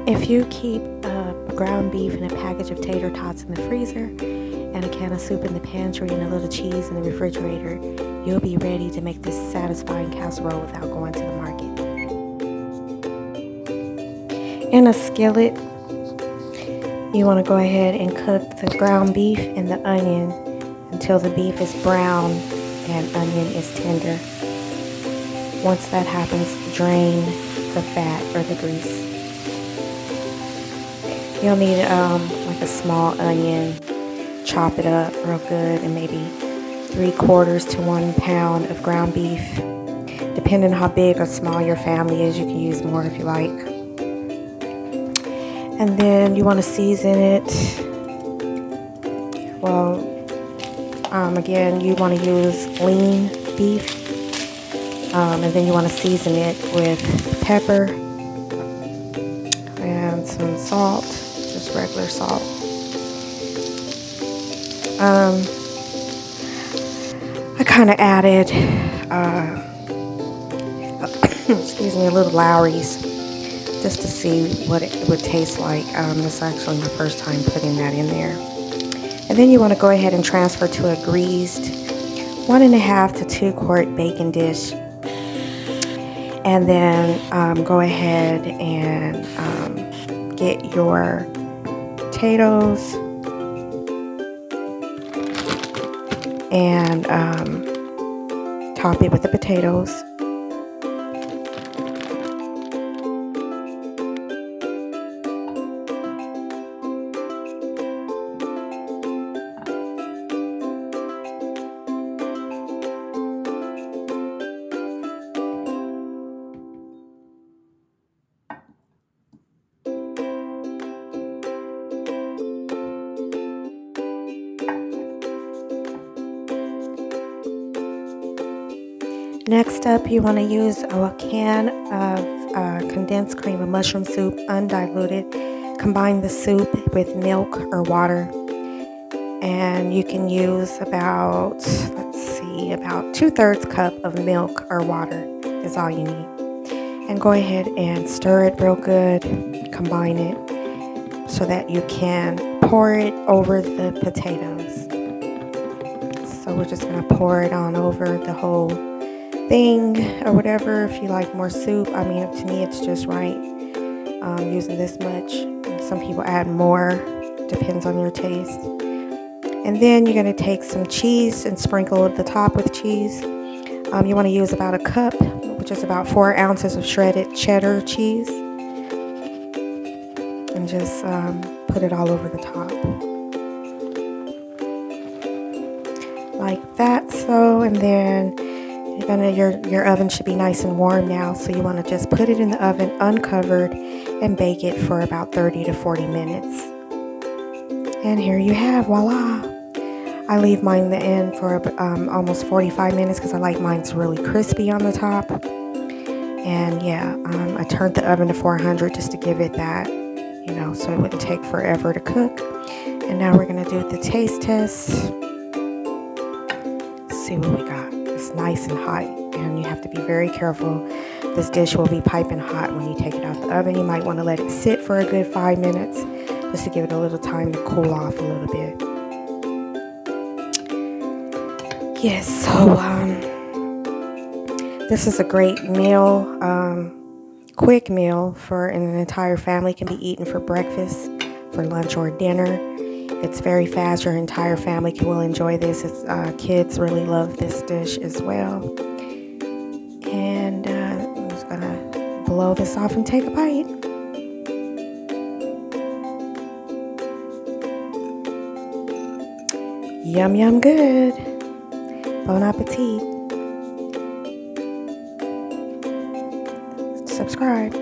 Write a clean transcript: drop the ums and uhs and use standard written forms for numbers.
If you keep ground beef and a package of tater tots in the freezer and a can of soup in the pantry and a little cheese in the refrigerator, you'll be ready to make this satisfying casserole without going to the market. In a skillet, you want to go ahead and cook the ground beef and the onion until the beef is brown and onion is tender. Once that happens, drain the fat or the grease. You'll need like a small onion, chop it up real good, and maybe 3/4 to 1 pound of ground beef. Depending on how big or small your family is, you can use more if you like. And then you want to season it. Well, again, you want to use lean beef. And then you want to season it with pepper and some salt, just regular salt. I kind of added, excuse me, a little Lowry's just to see what it would taste like. This is actually my first time putting that in there. And then you want to go ahead and transfer to a greased 1.5 to 2 quart baking dish. And then go ahead and get your potatoes and top it with the potatoes. Next up, you want to use a can of condensed cream of mushroom soup, undiluted. Combine the soup with milk or water. And you can use about 2/3 cup of milk or water is all you need. And go ahead and stir it real good. Combine it so that you can pour it over the potatoes. So we're just going to pour it on over the whole thing or whatever. If you like more soup, I mean, to me it's just right using this much. Some people add more, depends on your taste. And then you're going to take some cheese and sprinkle at the top with cheese. You want to use about a cup, which is about 4 ounces of shredded cheddar cheese, and just put it all over the top like that. So, and then your oven should be nice and warm now, so you want to just put it in the oven uncovered and bake it for about 30 to 40 minutes. And here you have, voila. I leave mine in the end for almost 45 minutes because I like mine's really crispy on the top. And yeah, I turned the oven to 400 just to give it that, so it wouldn't take forever to cook. And now we're going to do the taste test. Let's see what we got. It's nice and hot, and you have to be very careful. This dish will be piping hot when you take it out the oven. You might want to let it sit for a good 5 minutes just to give it a little time to cool off a little bit. Yes, so this is a great meal, quick meal for an entire family. It can be eaten for breakfast, for lunch, or dinner. It's very fast. Your entire family will enjoy this. Kids really love this dish as well. And I'm just going to blow this off and take a bite. Yum, yum, good. Bon appetit. Subscribe.